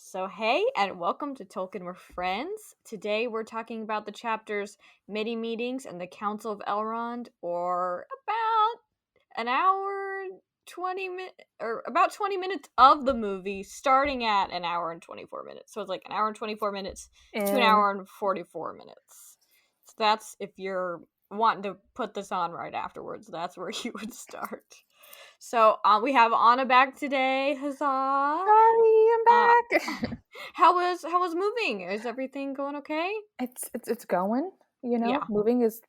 So, hey, and welcome to Tolkien We're Friends. Today we're talking about the chapters Midi Meetings and the Council of Elrond, or about an hour, 20 minutes, or about 20 minutes of the movie, starting at an hour and 24 minutes. So it's like an hour and 24 minutes to an And hour and 44 minutes. So that's if you're wanting to put this on right afterwards, that's where you would start. So we have Anna back today. Huzzah! hi, Uh, I'm back. how was moving? Is everything going okay? It's going. Yeah, Moving is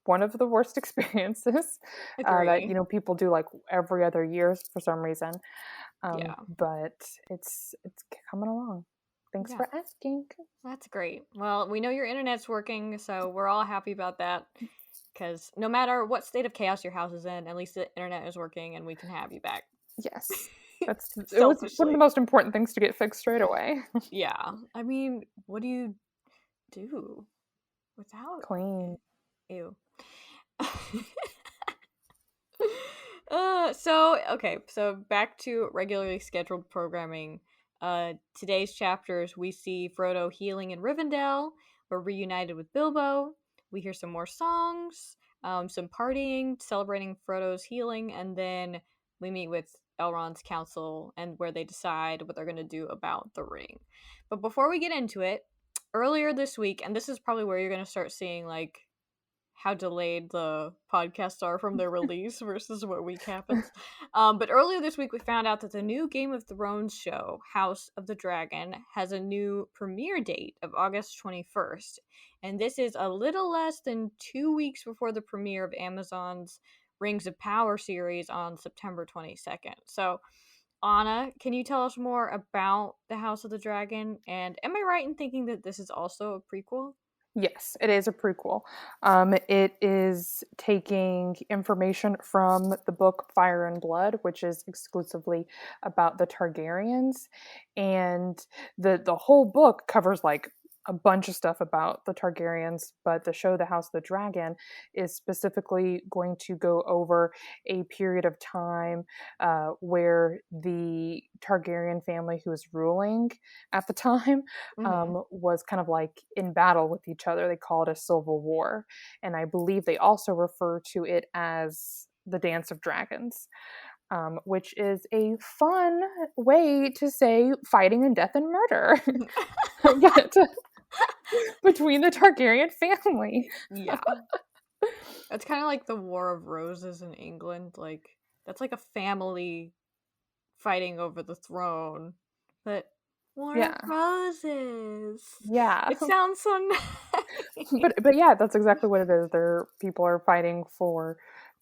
one of the worst experiences that agree. people do like every other year for some reason. Yeah, But it's coming along. Thanks yeah, for asking. that's great. Well, we know your internet's working, so we're all happy about that. Because no matter what state of chaos your house is in, at least the internet is working, and we can have you back. Yes, it was one of the Selfishly, most important things to get fixed straight away. yeah. I mean, what do you do without Clean. it? Ew. So back to regularly scheduled programming. Today's chapters, we see Frodo healing in Rivendell. We're reunited with Bilbo. We hear some more songs, some partying, celebrating Frodo's healing, and then we meet with Elrond's council and where they decide what they're going to do about the ring. But before we get into it, earlier this week, and this is probably where you're going to start seeing like how delayed the podcasts are from their release versus what week happens. But earlier this week, we found out that the new Game of Thrones show, House of the Dragon, has a new premiere date of August 21st. And this is a little less than 2 weeks before the premiere of Amazon's Rings of Power series on September 22nd. So, Anna, can you tell us more about the House of the Dragon? And am I right in thinking that this is also a prequel? Yes, it is a prequel. It is taking information from the book Fire and Blood, which is exclusively about the Targaryens, and the whole book covers like a bunch of stuff about the Targaryens, but the show The House of the Dragon is specifically going to go over a period of time where the Targaryen family who was ruling at the time Mm-hmm. was kind of like in battle with each other. They call it a civil war. And I believe they also refer to it as the Dance of Dragons, which is a fun way to say fighting and death and murder. But between the Targaryen family. Yeah. It's kind of like the War of Roses in England. Like, that's like a family fighting over the throne. But War of Yeah. Roses. Yeah. It sounds so nice. But yeah, that's exactly what it is. There people are fighting for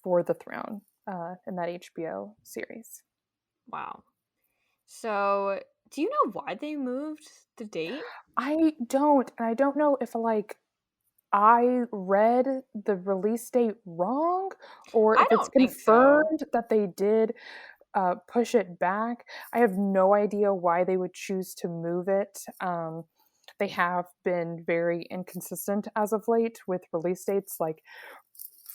the throne in that HBO series. Wow. So, do you know why they moved the date? I don't, and I don't know if like I read the release date wrong or I if it's don't think so. confirmed that they did push it back. I have no idea why they would choose to move it. They have been very inconsistent as of late with release dates. Like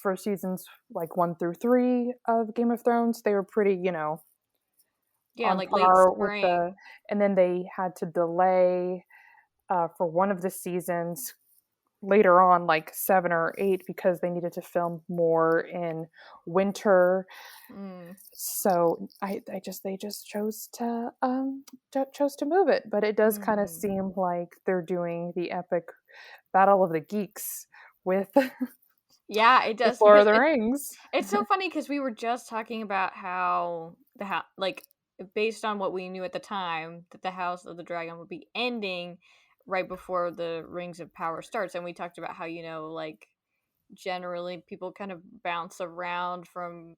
for seasons like 1 through 3 of Game of Thrones, they were pretty, Yeah, on like late par with the. spring. And then they had to delay for one of the seasons later on, like 7 or 8, because they needed to film more in winter. Mm, So they just chose to chose to move it. But it does kind of mm. seem like they're doing the epic Battle of the Geeks with Yeah, it with does Lord because of the Rings. it's so funny because we were just talking about how like based on what we knew at the time that the House of the Dragon would be ending right before the Rings of Power starts, and we talked about how like generally people kind of bounce around from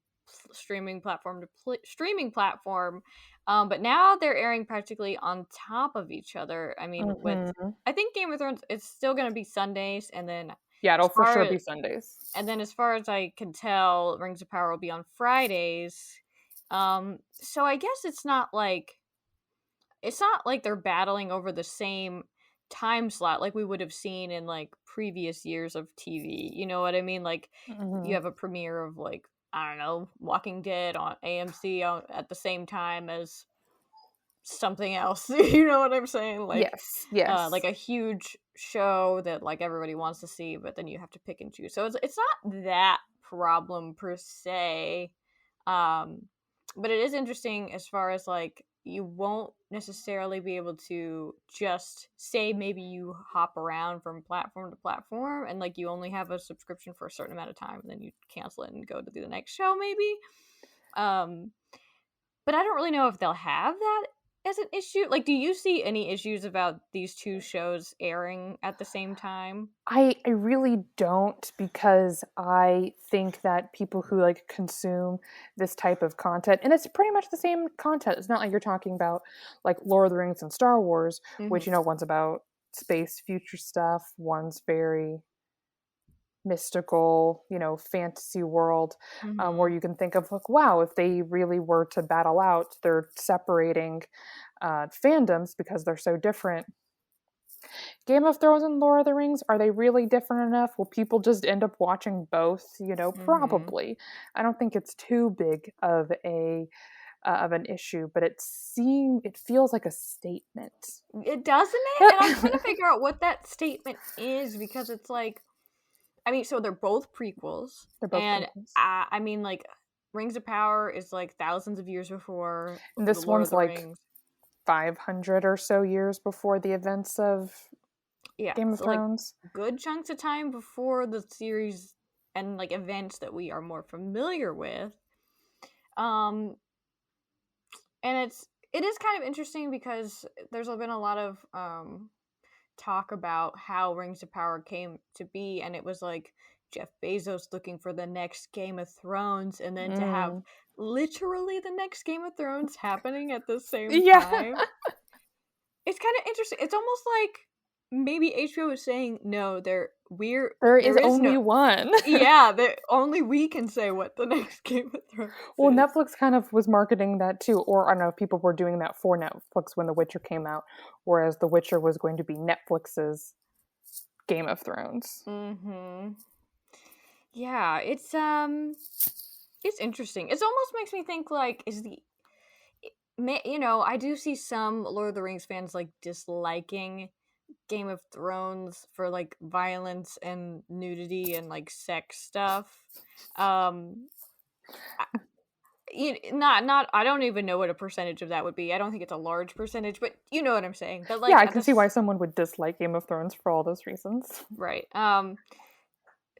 streaming platform to streaming platform, but now they're airing practically on top of each other. I mean, with Hmm. I think Game of Thrones, it's still going to be Sundays, and then Yeah, as it'll for far sure as be Sundays. as far as I can tell, Rings of Power will be on Fridays. So I guess it's not like they're battling over the same time slot like we would have seen in like previous years of TV. You know what I mean? Like you Hmm. have a premiere of like I don't know, Walking Dead on AMC at the same time as something else. You know what I'm saying? Yes, yes. Like a huge show that like everybody wants to see, but then you have to pick and choose. So it's not that problem per se. Um, but it is interesting as far as like you won't necessarily be able to just say maybe you hop around from platform to platform and like you only have a subscription for a certain amount of time and then you cancel it and go to the next show maybe. Um, but I don't really know if they'll have that as an issue. Like, do you see any issues about these two shows airing at the same time? I really don't, because I think that people who like consume this type of content, and it's pretty much the same content. It's not like you're talking about like Lord of the Rings and Star Wars, which, Mm-hmm. one's about space future stuff, one's very mystical, fantasy world, where Mm-hmm. you can think of like, wow, if they really were to battle out, they're separating fandoms because they're so different. Game of Thrones and Lord of the Rings, are they really different enough? Will people just end up watching both? Mm-hmm. Probably. I don't think it's too big of an issue, but it feels like a statement. It doesn't it? And I'm trying to figure out what that statement is because it's like, I mean, so they're both prequels, They're both and prequels. I mean, like, Rings of Power is like thousands of years before And the this Lord of one's the like Rings. 500 or so years before the events of Yeah, Game of so like Thrones. good chunks of time before the series and like events that we are more familiar with. Um, and it is kind of interesting because there's been a lot of talk about how Rings of Power came to be, and it was like Jeff Bezos looking for the next Game of Thrones, and then to have Mm. literally the next Game of Thrones happening at the same Yeah. time. It's kind of interesting. It's almost like maybe HBO is saying, no, There is there is no, only one. yeah, that only we can say what the next Game of Thrones Well, is. Netflix kind of was marketing that too, or I don't know if people were doing that for Netflix when The Witcher came out, whereas The Witcher was going to be Netflix's Game of Thrones. Mm-hmm. Yeah, it's interesting. It almost makes me think like, is the I do see some Lord of the Rings fans like disliking Game of Thrones for like violence and nudity and like sex stuff. Um, not I don't even know what a percentage of that would be. I don't think it's a large percentage, but you know what I'm saying. But Yeah, like I at can see why this someone would dislike Game of Thrones for all those reasons. right.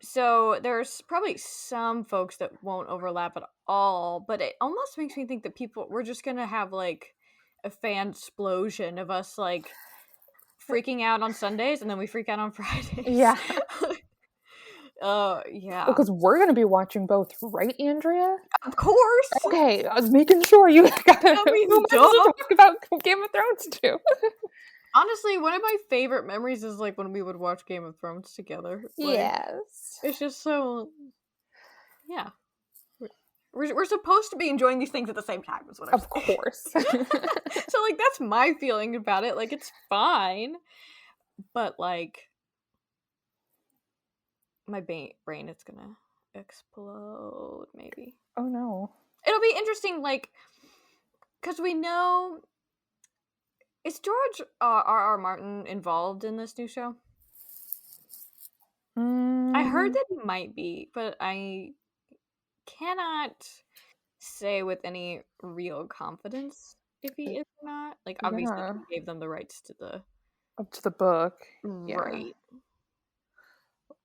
So there's probably some folks that won't overlap at all, but it almost makes me think that we're just gonna have like a fan explosion of us like freaking out on Sundays and then we freak out on Fridays. Yeah. Well, Yeah. because we're going to be watching both, right, Andrea? Of course. Okay, I was making sure you got I who mean, am I duh. supposed to talk about Game of Thrones to? Honestly, one of my favorite memories is like when we would watch Game of Thrones together. Like, Yes. it's just so yeah. We're supposed to be enjoying these things at the same time, is what I'm Of saying. course. So like that's my feeling about it. Like it's fine, but like my brain is gonna explode. Maybe Oh no. it'll be interesting. Like because we know is George R. Martin involved in this new show? I heard Mm, that he might be, but I cannot say with any real confidence if he is or not. Like obviously yeah. he gave them the rights to the Up to the book. Yeah. right.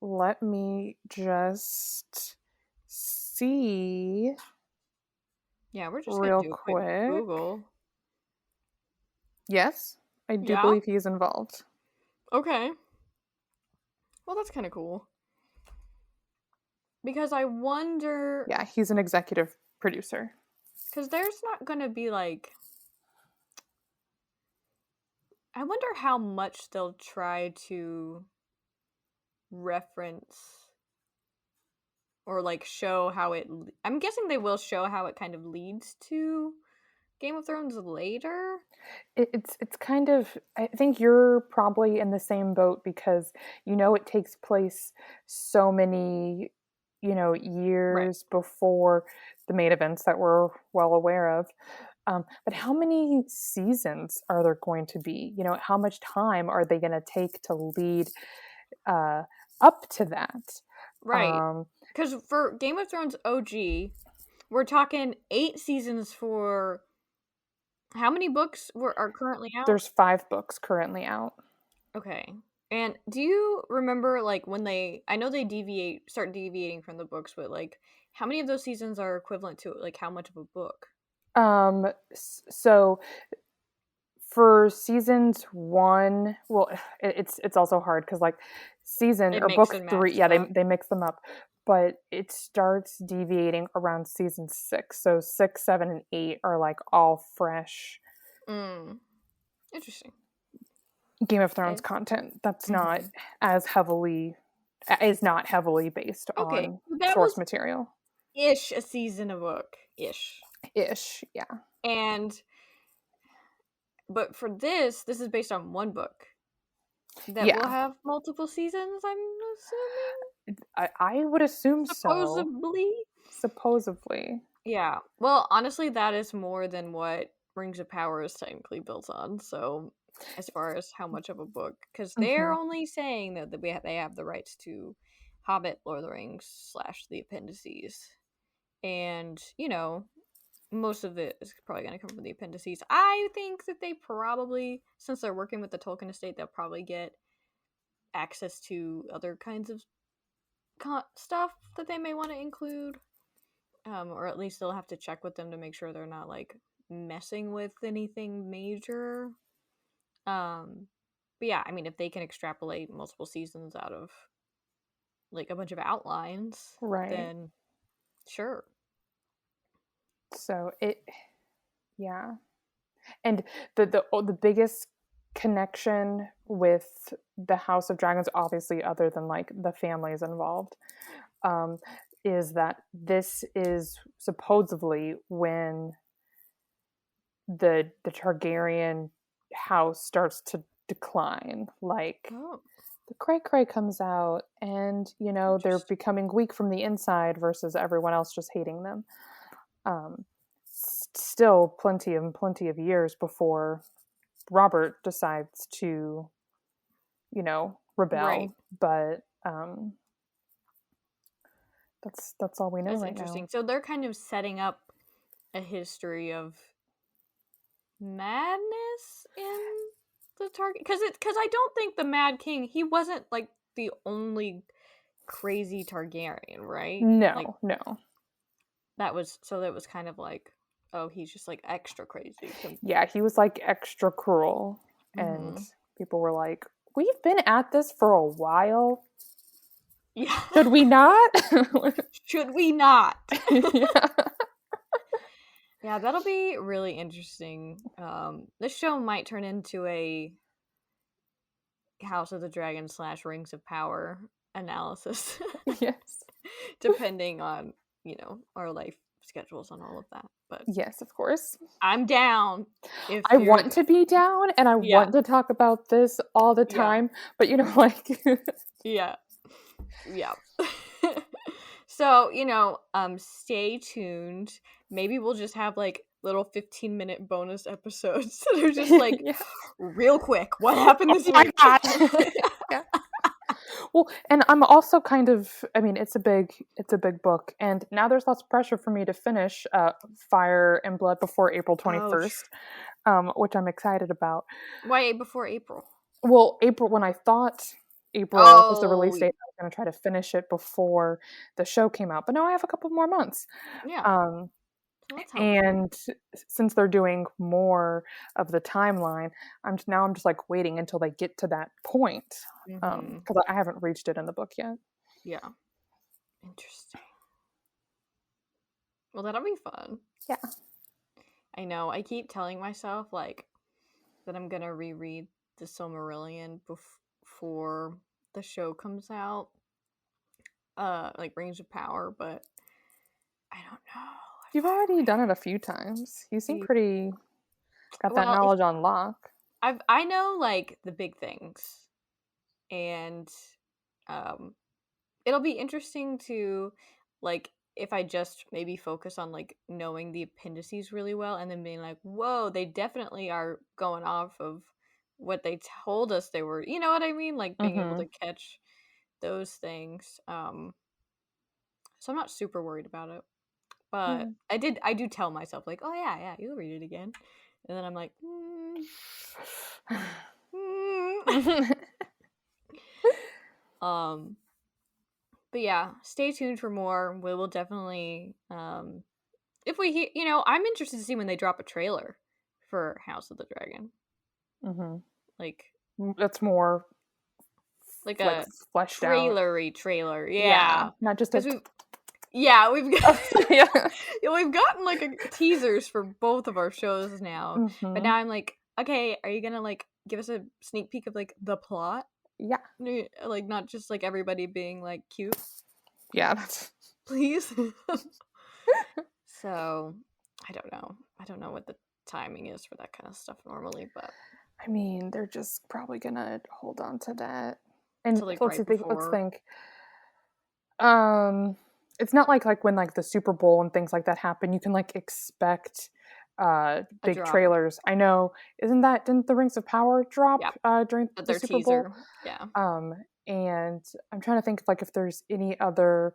Let me just see Yeah, we're just gonna real do a quick quick. Google. Yes, I do Yeah. believe he is involved. Okay. Well, that's kind of cool. Because I wonder, Yeah, he's an executive producer. because there's not gonna be like, I wonder how much they'll try to reference or like show how it. I'm guessing they will show how it kind of leads to Game of Thrones later. It's kind of, I think you're probably in the same boat because it takes place so many Right. years before the main events that we're well aware of. But how many seasons are there going to be? You know, how much time are they going to take to lead uh, up to that? Right. Um, Because for Game of Thrones OG, we're talking 8 seasons for how many books are currently out? there's 5 books currently out. Okay. And do you remember like when I know they start deviating from the books, but like how many of those seasons are equivalent to like how much of a book? So for seasons 1, well, it's also hard because like season It or mixed book and 3, matched yeah, they stuff. they mix them up, but it starts deviating around season 6. So 6, 7, and 8 are like all fresh Mm. Interesting. Game of Thrones Okay. content. That's not Hmm. as heavily is not heavily based Okay. on That source was material ish a season a book. Ish. ish. Yeah, And but for this is based on one book that will yeah. have multiple seasons, I'm assuming. I would assume so. Supposedly. Supposedly. Yeah. Well, honestly, that is more than what Rings of Power is technically built on. So, as far as how much of a book, because they're Hmm. only saying that they have the rights to Hobbit, Lord of the Rings / the appendices, and most of it is probably going to come from the appendices. I think that they probably, since they're working with the Tolkien estate, they'll probably get access to other kinds of stuff that they may want to include. Or at least they'll have to check with them to make sure they're not like messing with anything major. Um, but yeah, I mean, if they can extrapolate multiple seasons out of like a bunch of outlines, Right. then sure. So yeah. And the biggest connection with the House of Dragons, obviously, other than like the families involved, um, is that this is supposedly when the Targaryen house starts to decline. Like Oh, the cray cray comes out, and they're interesting. becoming weak from the inside versus everyone else just hating them. Um, Still plenty of years before Robert decides to, Right. rebel. But that's all we know That's right now. interesting. So they're kind of setting up a history of madness in the target because I don't think the Mad King, he wasn't like the only crazy Targaryen, right? Like No, no. that was kind of like, oh, he's just like extra crazy. Yeah, he was like extra cruel, and Mm-hmm. people were like, "We've been at this for a while. Yeah. Should we not?" Should we not? Yeah. Yeah, that'll be really interesting. This show might turn into a House of the Dragon / Rings of Power analysis, Yes. depending on our life schedules and all of that. But Yes, of course. I'm down if I you're. want to be down and I Yeah, want to talk about this all the yeah, time, but like yeah, yeah. So stay tuned. Maybe we'll just have like little 15-minute bonus episodes that are just like yeah. real quick. What happened Oh this my week? god. Yeah. Well, and I'm also kind of, I mean, it's a big book, and now there's lots of pressure for me to finish Fire and Blood before April Oh, 21st, which I'm excited about. why before April? Well, April, when I thought April was the Oh, release date, I was going to try to finish it before the show came out, but now I have a couple more months. yeah. Um, So that's helpful. and since they're doing more of the timeline, I'm just like waiting until they get to that point, Mm-hmm. because I haven't reached it in the book yet. Yeah. Interesting. Well, that'll be fun. Yeah. I know. I keep telling myself like that I'm gonna reread the Silmarillion before the show comes out, like Rings of Power, but I don't know if You've already done it a few times. You seem I. pretty got that Well, knowledge on lock. I know like the big things, and um, it'll be interesting to like if I just maybe focus on like knowing the appendices really well and then being like, whoa, they definitely are going off of what they told us they were. You know what I mean? Like being able Mm-hmm. to catch those things. So I'm not super worried about it. But Yeah. I do tell myself like, oh yeah, you'll read it again. And then I'm like, mm. um but yeah, stay tuned for more. We will definitely if we hear, I'm interested to see when they drop a trailer for House of the Dragon. Mm-hmm. Like That's more like a fleshed out. trailery trailer. Yeah, Yeah. not just a. Cuz we've got Yeah. yeah, we've gotten like teasers for both of our shows now. But Mm-hmm. now I'm like, okay, are you going to like give us a sneak peek of like the plot? Yeah. Like not just like everybody being like cute, Yeah. That's. please. So, I don't know. I don't know what the timing is for that kind of stuff normally, but I mean, they're just probably gonna hold on to that. And to like let's right think. Let's before think. It's not like when like the Super Bowl and things like that happen. You can like expect a big drop. trailers. I know. Didn't the Rings of Power drop Yeah, during but the their Super Bowl? teaser. Yeah. Um, and I'm trying to think like if there's any other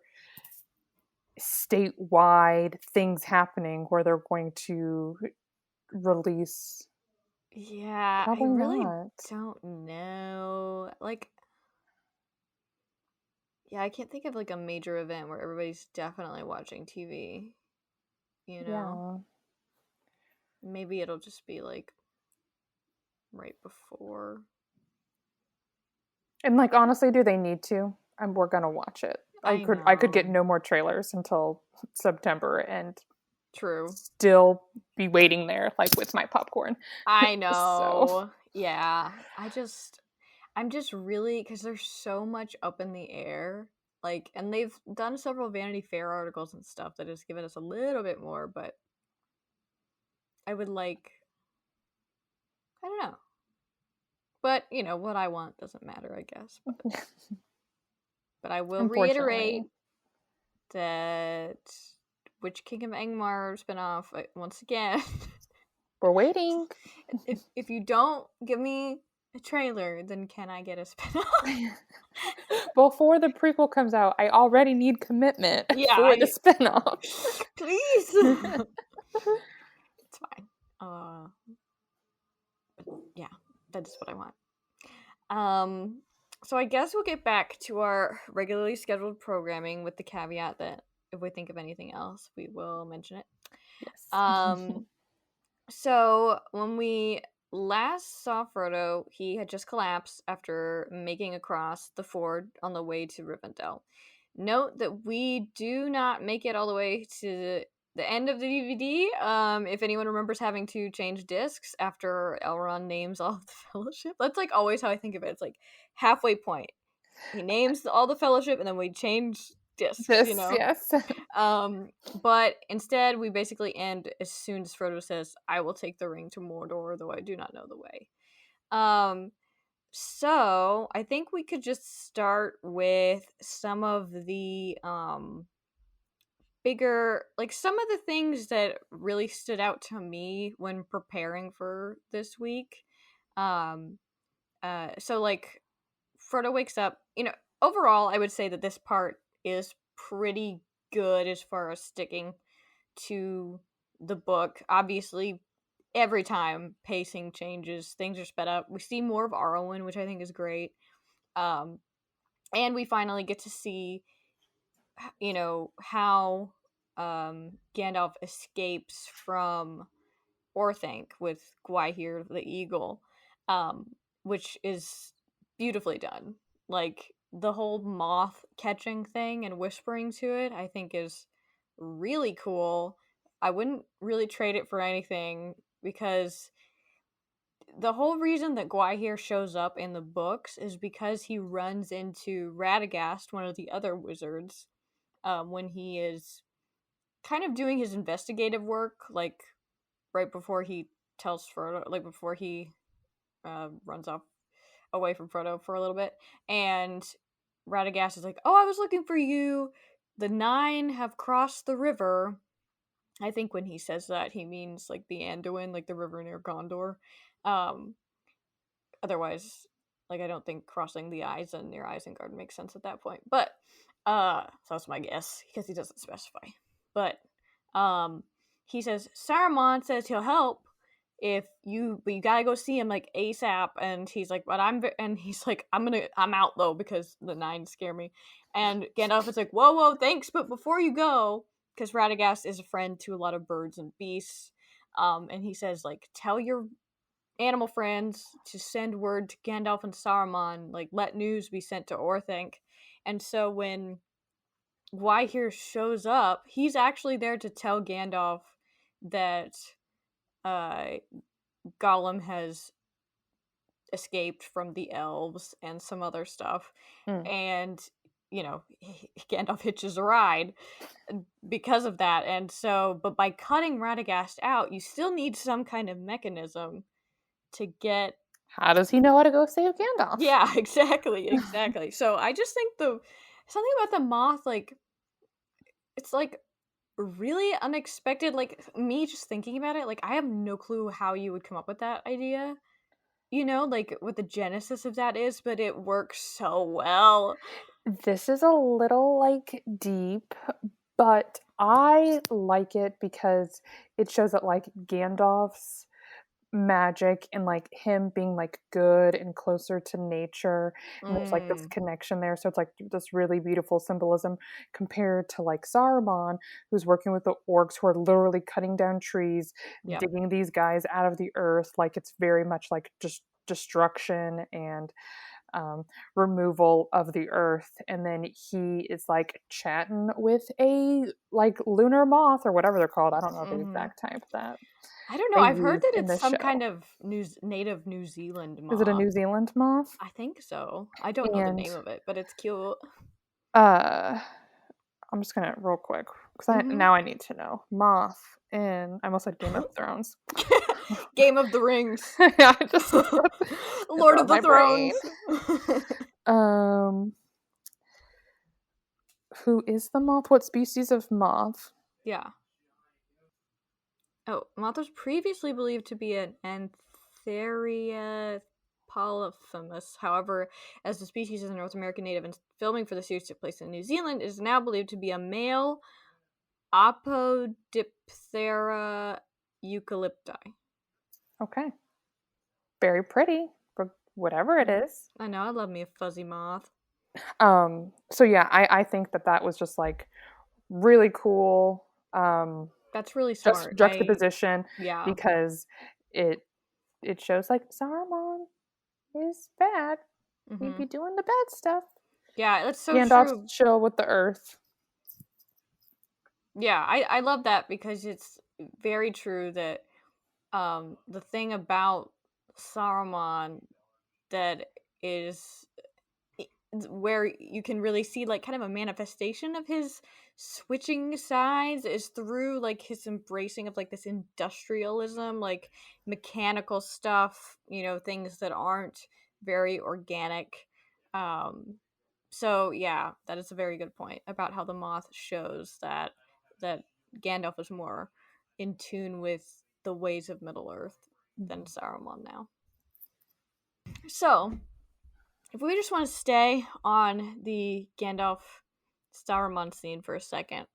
statewide things happening where they're going to release. Yeah, I Probably really not. don't know. Like, yeah, I can't think of like a major event where everybody's definitely watching TV, you know? Yeah. Maybe it'll just be like right before. And like honestly, do they need to? We're gonna watch it. I I could get know. no more trailers until September and True. still be waiting there like with my popcorn. I So know. Yeah. I'm just really because there's so much up in the air. Like, and they've done several Vanity Fair articles and stuff that has given us a little bit more, but I would like, I don't know. But, what I want doesn't matter, I guess. But I will reiterate unfortunately, that Witch King of Angmar spinoff, once again, we're waiting. if you don't give me a trailer, then can I get a spinoff? Before the prequel comes out, I already need commitment Yeah, for the spinoff. please. It's fine. Yeah, that's what I want. So I guess we'll get back to our regularly scheduled programming with the caveat that if we think of anything else, we will mention it. Yes. So when we last saw Frodo, he had just collapsed after making across the ford on the way to Rivendell. Note that we do not make it all the way to the end of the DVD. If anyone remembers having to change discs after Elrond names all of the Fellowship, that's like always how I think of it. It's like halfway point. He names all the Fellowship, and then we change discs. This, yes. But instead, we basically end as soon as Frodo says, "I will take the ring to Mordor, though I do not know the way." So I think we could just start with some of the bigger, like some of the things that really stood out to me when preparing for this week. Um so like Frodo wakes up, overall I would say that this part is pretty good as far as sticking to the book. Obviously, every time pacing changes, things are sped up. We see more of Arwen, which I think is great. Um and we finally get to see how Gandalf escapes from Orthanc with Gwaihir the Eagle, um, which is beautifully done. Like the whole moth catching thing and whispering to it, I think is really cool. I wouldn't really trade it for anything because the whole reason that Gwaihir shows up in the books is because he runs into Radagast, one of the other wizards, when he is kind of doing his investigative work, like right before he tells Frodo, like before he runs off away from Frodo for a little bit, and Radagast is like, "Oh, I was looking for you. the nine have crossed the river. I think when he says that, he means like the Anduin, like the river near Gondor. Um, Otherwise, like I don't think crossing the Isen near Isengard makes sense at that point. But so that's my guess because he doesn't specify. But um, he says Saruman says he'll help if you, but you gotta go see him like ASAP. And he's like, but and he's like, I'm out though because the nine scare me. And Gandalf is like, whoa, thanks, but before you go, because Radagast is a friend to a lot of birds and beasts. And he says, like, tell your animal friends to send word to Gandalf and Saruman, like, let news be sent to Orthanc. And so when Gwaihir shows up, he's actually there to tell Gandalf that uh, Gollum has escaped from the elves and some other stuff. Mm. And, you know, Gandalf hitches a ride because of that. And so, but by cutting Radagast out, you still need some kind of mechanism to get. How does he know how to go save Gandalf? Yeah, exactly. So I just think something about the moth, like, it's like really unexpected. Like, me just thinking about it, like, I have no clue how you would come up with that idea. You know, like what the genesis of that is, but it works so well. This is a little like deep, but I like it because it shows that like Gandalf's magic and like him being like good and closer to nature, and there's like this Mm, connection there, so it's like this really beautiful symbolism compared to like Saruman, who's working with the orcs who are literally cutting down trees, yeah. digging these guys out of the earth. Like it's very much like just destruction and removal of the earth. And then he is like chatting with a like lunar moth or whatever they're called. I don't know the Mm-hmm. exact type that I don't know. they I've heard use that in it's this some show. kind of native New Zealand Is it a moth. New Zealand moth? I think so. I don't know the And name of it, but it's cute. uh I'm just gonna real quick because Mm-hmm. now I need to know moth in, I almost said Game of Thrones. Game of the Rings. Yeah, I just it's Lord on of the my brain. Thrones. Um, who is the moth? What species of moth? Yeah. Oh, moth was previously believed to be an Antheria polyphemus. However, as the species is a North American native and filming for the series took place in New Zealand, it is now believed to be a male Apodiptera eucalypti. Okay, very pretty, for whatever it is. I know, I love me a fuzzy moth. So yeah, I think that that was just like really cool. That's really Just smart. juxtaposition Yeah. because it it shows like Saruman is bad. He'd Mm-hmm. be doing the bad stuff. Yeah, that's so Gandalf's true. chill with the earth. Yeah, I love that because it's very true that the thing about Saruman that is where you can really see like kind of a manifestation of his switching sides is through like his embracing of like this industrialism, like mechanical stuff, you know, things that aren't very organic. um so yeah, that is a very good point about how the moth shows that Gandalf is more in tune with the ways of Middle Earth than Saruman now. So if we just want to stay on the Gandalf Saruman scene for a second,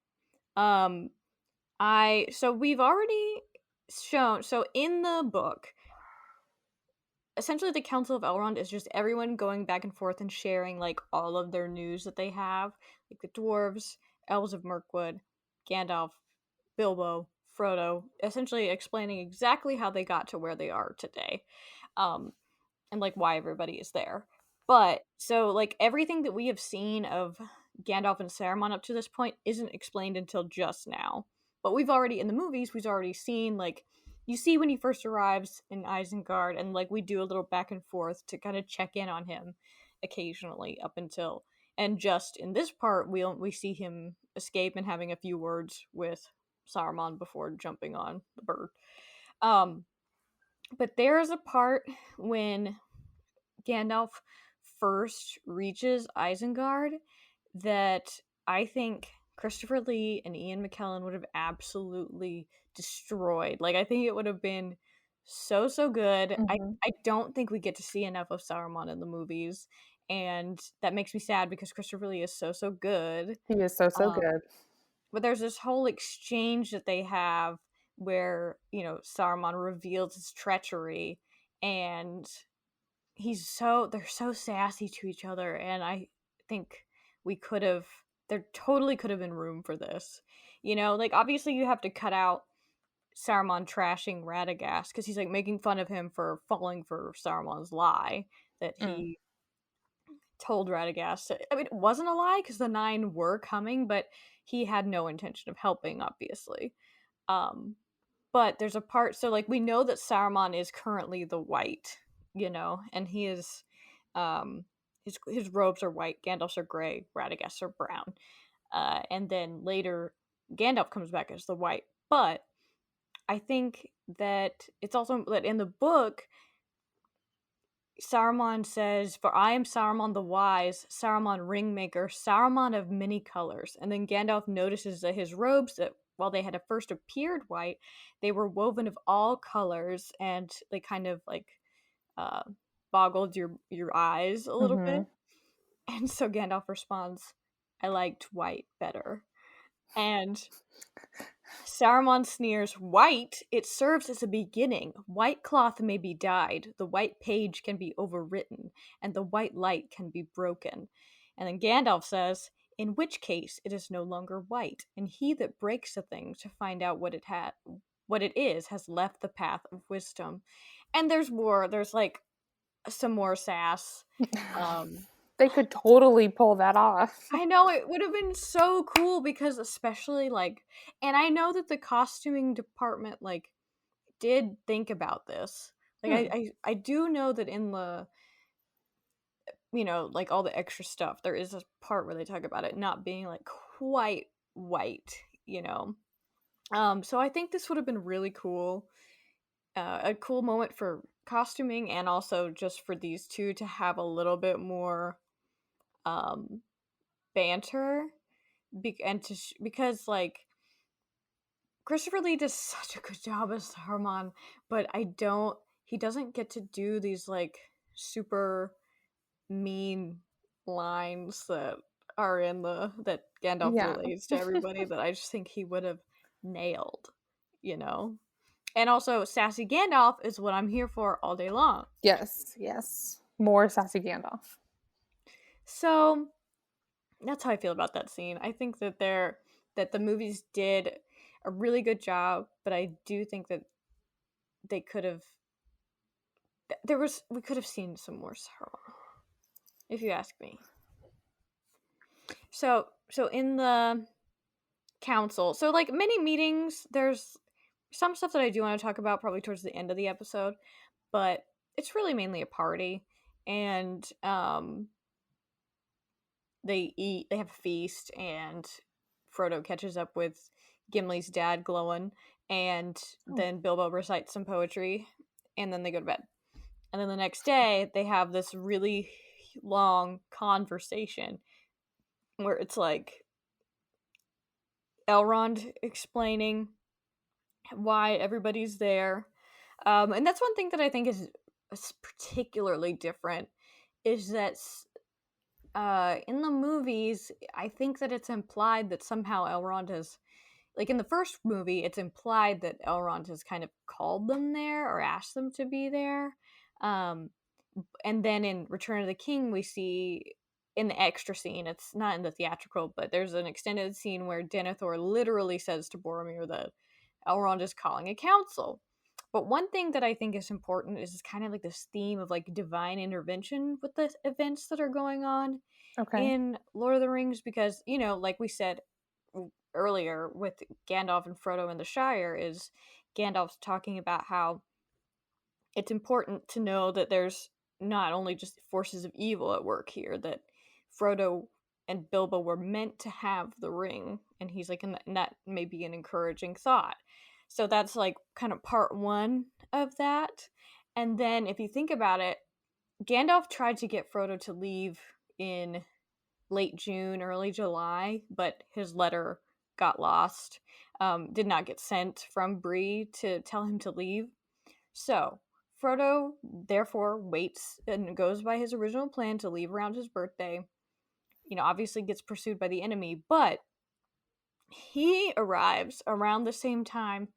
um, so we've already shown, so in the book, essentially the Council of Elrond is just everyone going back and forth and sharing like all of their news that they have, like the dwarves, elves of Mirkwood, Gandalf, Bilbo, Frodo, essentially explaining exactly how they got to where they are today. Um, and like why everybody is there. But so like everything that we have seen of Gandalf and Saruman up to this point isn't explained until just now. But we've already in the movies we've already seen like you see when he first arrives in Isengard and like we do a little back and forth to kind of check in on him occasionally up until and just in this part we see him escape and having a few words with Saruman before jumping on the bird. Um but there is a part when Gandalf first reaches Isengard that I think Christopher Lee and Ian McKellen would have absolutely destroyed. Like, I think it would have been so good. Mm-hmm. I don't think we get to see enough of Saruman in the movies, and that makes me sad because Christopher Lee is so good. He is so Um, good. but there's this whole exchange that they have where, Saruman reveals his treachery, and they're so sassy to each other, and I think we could have there totally could have been room for this. Like, obviously you have to cut out Saruman trashing Radagast because he's like making fun of him for falling for Saruman's lie that Mm. he told Radagast. I mean, it wasn't a lie because the nine were coming, but he had no intention of helping, obviously. Um, but there's a part, so like we know that Saruman is currently the white, and he is, his robes are white, Gandalf's are gray, Radagast are brown, and then later Gandalf comes back as the white. But I think that it's also that in the book Saruman says, "For I am Saruman the Wise, Saruman Ringmaker, Saruman of many colors." And then Gandalf notices that his robes, that while they had at first appeared white, they were woven of all colors, and they kind of like uh, boggled your eyes a little Mm-hmm. bit. And so Gandalf responds, "I liked white better." And Saruman sneers, "White? It serves as a beginning. White cloth may be dyed, the white page can be overwritten, and the white light can be broken." And then Gandalf says, "In which case it is no longer white, and he that breaks a thing to find out what it is has left the path of wisdom." And there's more. There's like some more sass. Um, They could totally pull that off. I know it would have been so cool because especially like, and I know that the costuming department like did think about this. Like Hmm. I do know that in the like all the extra stuff there is a part where they talk about it not being like quite white. So I think this would have been really cool. A cool moment for costuming and also just for these two to have a little bit more um banter because like Christopher Lee does such a good job as Saruman, but he doesn't get to do these like super mean lines that are in that Gandalf Yeah. relays to everybody that I just think he would have nailed, you know? And also, sassy Gandalf is what I'm here for all day long. Yes. Yes. More sassy Gandalf. So that's how I feel about that scene. I think that the movies did a really good job, but I do think that they could have we could have seen some more Saruman, if you ask me. So in the council, so like many meetings, there's some stuff that I do want to talk about probably towards the end of the episode, but it's really mainly a party, and they have a feast, and Frodo catches up with Gimli's dad, Glowin, and Oh. then Bilbo recites some poetry, and then they go to bed. And then the next day, they have this really long conversation where it's like Elrond explaining why everybody's there. And that's one thing that I think is particularly different is that in the movies, I think that it's implied that somehow Elrond has, like in the first movie, it's implied that Elrond has kind of called them there or asked them to be there. Um, and then in Return of the King, we see in the extra scene, it's not in the theatrical, but there's an extended scene where Denethor literally says to Boromir that Elrond is calling a council. But one thing that I think is important is kind of like this theme of like divine intervention with the events that are going on Okay. in Lord of the Rings, because like we said earlier with Gandalf and Frodo in the Shire, is Gandalf's talking about how it's important to know that there's not only just forces of evil at work here, that Frodo and Bilbo were meant to have the ring, and he's like, and that may be an encouraging thought. So that's like kind of part one of that. And then if you think about it, Gandalf tried to get Frodo to leave in late June, early July, but his letter got lost. Did not get sent from Bree to tell him to leave. So Frodo therefore waits and goes by his original plan to leave around his birthday. Obviously gets pursued by the enemy, but he arrives around the same time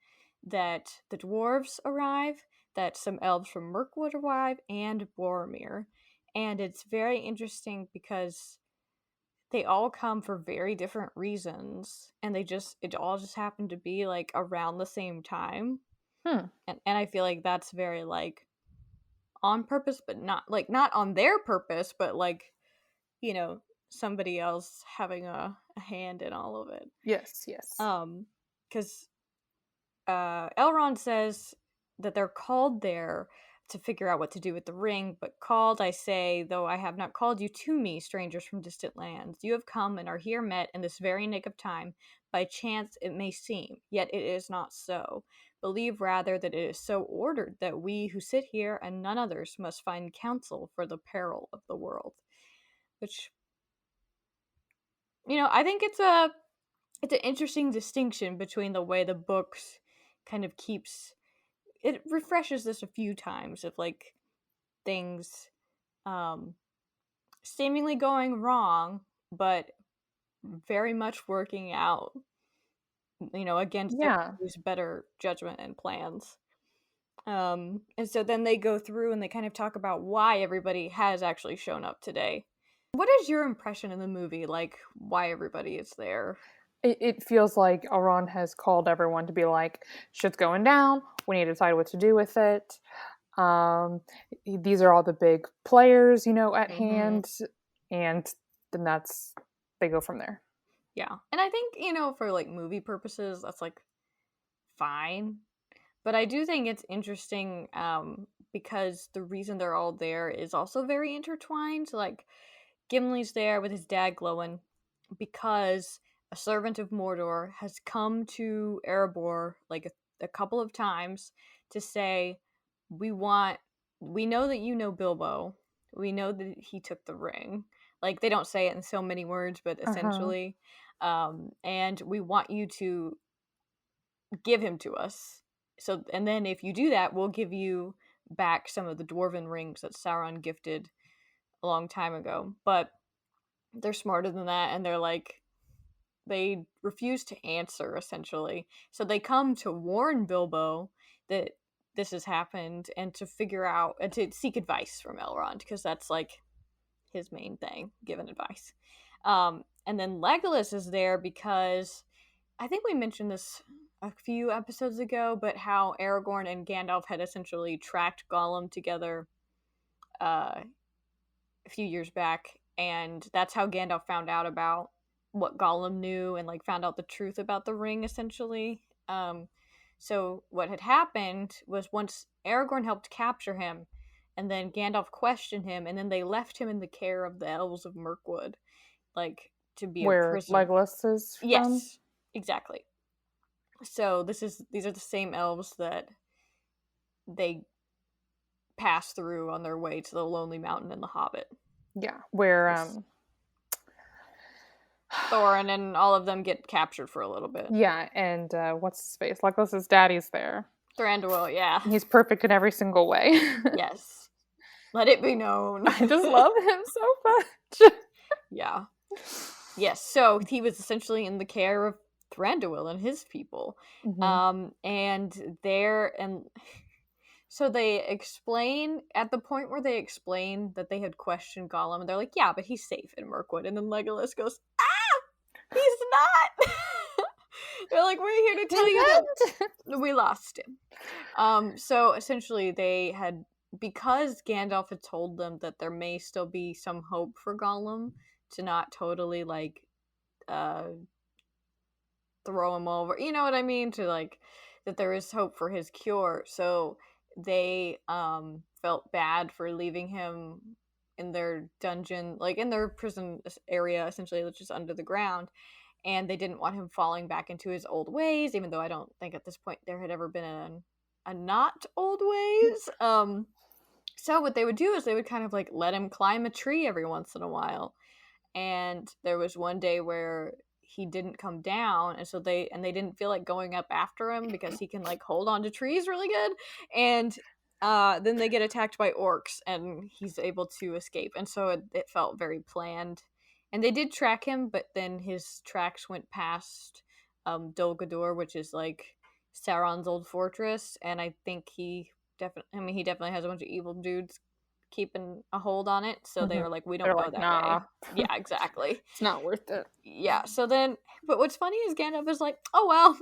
that the dwarves arrive, that some elves from Mirkwood arrive, and Boromir. And it's very interesting because they all come for very different reasons, and it all just happened to be like around the same time. Hmm. And I feel like that's very like on purpose, but not on their purpose, but like, you know, somebody else having a hand in all of it. Yes, yes. Because Elrond says that they're called there to figure out what to do with the ring, but called, I say, though I have not called you to me, strangers from distant lands. You have come and are here met in this very nick of time. By chance it may seem, yet it is not so. Believe rather that it is so ordered that we who sit here and none others must find counsel for the peril of the world. Which, I think it's an interesting distinction between the way the books kind of keeps it refreshes this a few times of like things um seemingly going wrong but very much working out, against Yeah. everybody's better judgment and plans. And so then they go through and they kind of talk about why everybody has actually shown up today. What is your impression in the movie, like why everybody is there? It feels like Elrond has called everyone to be like, shit's going down. We need to decide what to do with it. Um, these are all the big players, at Mm-hmm. hand, and then they go from there. Yeah, and I think, for like movie purposes that's like fine. But I do think it's interesting, because the reason they're all there is also very intertwined. Like, Gimli's there with his dad Glowin because a servant of Mordor has come to Erebor like a couple of times to say, "We want. We know that you know Bilbo. We know that he took the ring." Like, they don't say it in so many words, but Uh huh. essentially, and we want you to give him to us. So, and then if you do that, we'll give you back some of the dwarven rings that Sauron gifted a long time ago. But they're smarter than that, and they refuse to answer essentially. So they come to warn Bilbo that this has happened and to figure out and to seek advice from Elrond because that's like his main thing, giving advice. And then Legolas is there because I think we mentioned this a few episodes ago, but how Aragorn and Gandalf had essentially tracked Gollum together uh, a few years back, and that's how Gandalf found out about what Gollum knew and like found out the truth about the ring, essentially. So what had happened was once Aragorn helped capture him, and then Gandalf questioned him, and then they left him in the care of the elves of Mirkwood, like to be a Where prisoner. Legolas is from? Yes, exactly. So these are the same elves that they pass through on their way to the Lonely Mountain in The Hobbit. Yeah, where Because Thorin and all of them get captured for a little bit. yeah, and what's his face? Legolas's daddy's there. Thranduil, yeah. He's perfect in every single way. Yes. Let it be known. I just love him so much. Yeah. Yes, so he was essentially in the care of Thranduil and his people. Hmm. And there and so they explain at the point where they explain that they had questioned Gollum, and they're like, "Yeah, but he's safe in Mirkwood." And then Legolas goes, "He's not." They're like, "We're here to He's tell you that not. we lost him." So essentially, they had because Gandalf had told them that there may still be some hope for Gollum to not totally like uh throw him over. You know what I mean? To like that there is hope for his cure. So they felt bad for leaving him in their dungeon, like in their prison area, essentially, which is under the ground. And they didn't want him falling back into his old ways, even though I don't think at this point there had ever been a not old ways. So what they would do is they would kind of like let him climb a tree every once in a while, and there was one day where he didn't come down, and so they didn't feel like going up after him because he can like hold on to trees really good, and then they get attacked by orcs and he's able to escape, and so it felt very planned. And they did track him, but then his tracks went past Dol Guldur, which is like Sauron's old fortress, and I think he definitely has a bunch of evil dudes keeping a hold on it, so they Mhm. were like, we They're don't go like, that nah, way. Yeah, exactly. it's not worth it. Yeah, so then, but what's funny is Gandalf is like, oh well.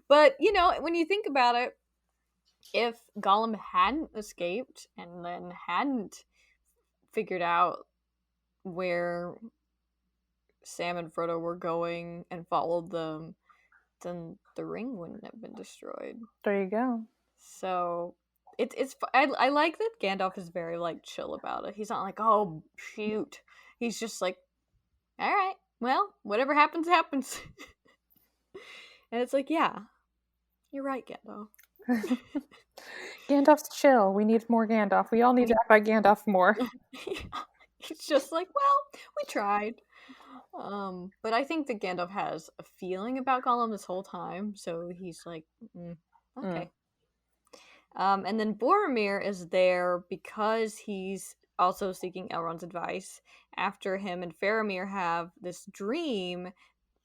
But when you think about it, if Gollum hadn't escaped and then hadn't figured out where Sam and Frodo were going and followed them, then the ring wouldn't have been destroyed. There you go. So I like that Gandalf is very like chill about it. He's not like, oh shoot. He's just like, all right, well, whatever happens, happens. And it's like, yeah, you're right, Gandalf. Gandalf's chill. We need more Gandalf. We all need to act like Gandalf more. He's just like, well, we tried. But I think that Gandalf has a feeling about Gollum this whole time, so he's like, okay. And then Boromir is there because he's also seeking Elrond's advice after him and Faramir have this dream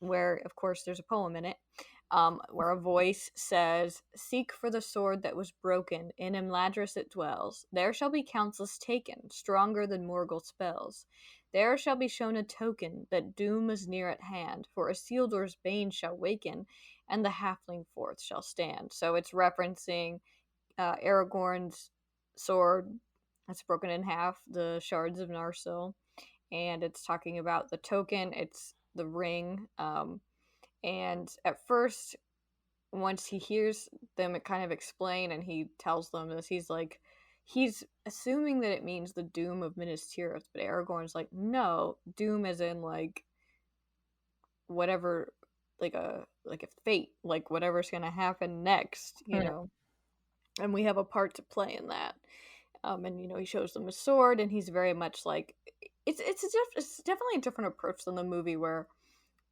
where, of course, there's a poem in it, where a voice says, "Seek for the sword that was broken, in Imladris it dwells. There shall be counsels taken, stronger than Morgul spells. There shall be shown a token that doom is near at hand, for Isildur's bane shall waken, and the halfling forth shall stand." So it's referencing Aragorn's sword that's broken in half, the shards of Narsil, and it's talking about the token. It's the ring. And at first, once he hears them kind of explain and he tells them this, he's assuming that it means the doom of Minas Tirith, but Aragorn's like, no, doom as in like whatever, like a fate, like whatever's gonna happen next. And we have a part to play in that. And he shows them his sword, and he's very much like it's definitely a different approach than the movie where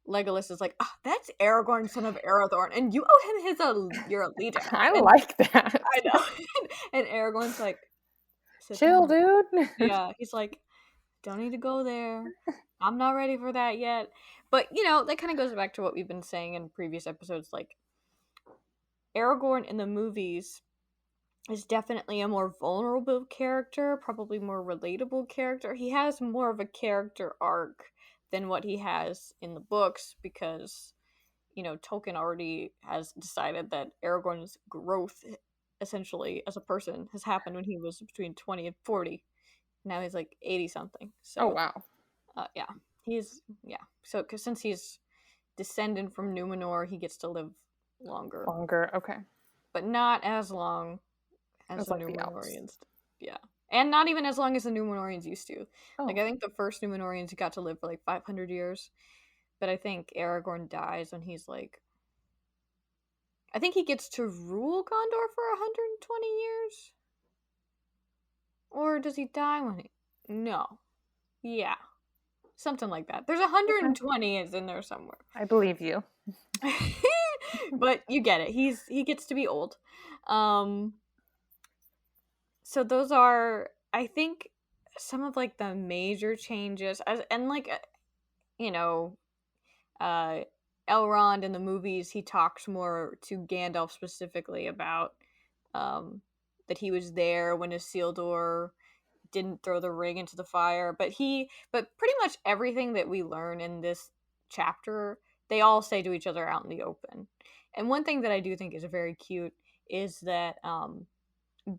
Legolas is like, that's Aragorn, son of Arathorn, and you owe him your allegiance. I And like that. I know. And Aragorn's like, sit Chill, down. dude. Yeah, he's like, don't need to go there. I'm not ready for that yet. But that kind of goes back to what we've been saying in previous episodes. Like, Aragorn in the movies is definitely a more vulnerable character, probably more relatable character. He has more of a character arc than what he has in the books because, Tolkien already has decided that Aragorn's growth, essentially, as a person, has happened when he was between 20 and 40. Now he's like 80 something. Oh, So, wow. yeah. So, because since he's descended from Numenor, he gets to live longer. Longer, okay. But not as long as the like the elves. Numenorians. Yeah. And not even as long as the Numenorians used to. Oh. Like, I think the first Numenorians got to live for like 500 years. But I think Aragorn dies when he's like, I think he gets to rule Gondor for 120 years? Or does he die when he... No. Yeah. Something like that. There's 120 is in there somewhere. I believe you. But you get it. He gets to be old. So those are, I think, some of like the major changes. And like, Elrond in the movies, he talks more to Gandalf specifically about that he was there when Isildur didn't throw the ring into the fire. But pretty much everything that we learn in this chapter, they all say to each other out in the open. And one thing that I do think is very cute is that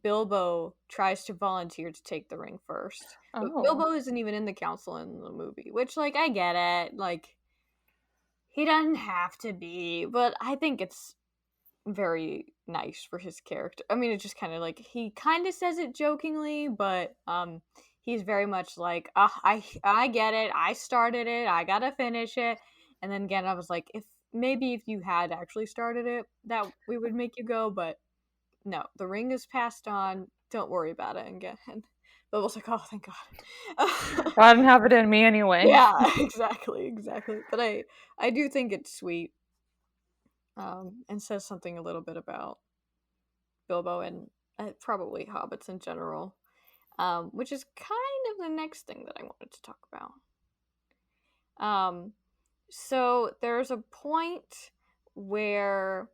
Bilbo tries to volunteer to take the ring first. But Bilbo isn't even in the council in the movie, which, like, I get it. Like, he doesn't have to be, but I think it's very nice for his character. I mean, it's just kind of like, he kind of says it jokingly, but he's very much like, I get it. I started it. I gotta finish it. And then again, I was like, if you had actually started it, that we would make you go, but no, the ring is passed on. Don't worry about it again. Bilbo's like, oh, thank God. I didn't have it in me anyway. Yeah, exactly. But I do think it's sweet, and says something a little bit about Bilbo and probably hobbits in general, which is kind of the next thing that I wanted to talk about. So there's a point where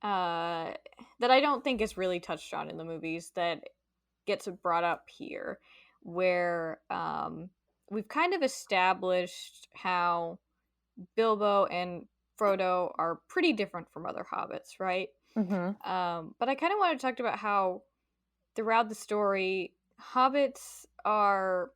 that I don't think is really touched on in the movies that gets brought up here, where we've kind of established how Bilbo and Frodo are pretty different from other hobbits, right? Mm-hmm. But I kind of want to talk about how throughout the story, hobbits are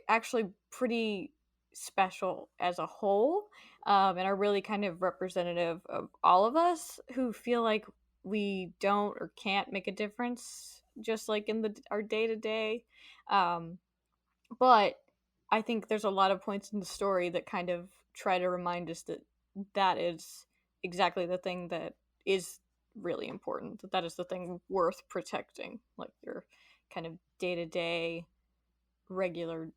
actually pretty special as a whole, and are really kind of representative of all of us who feel like we don't or can't make a difference, just like in our day to day. But I think there's a lot of points in the story that kind of try to remind us that that is exactly the thing that is really important. That is the thing worth protecting, like your kind of day to day regular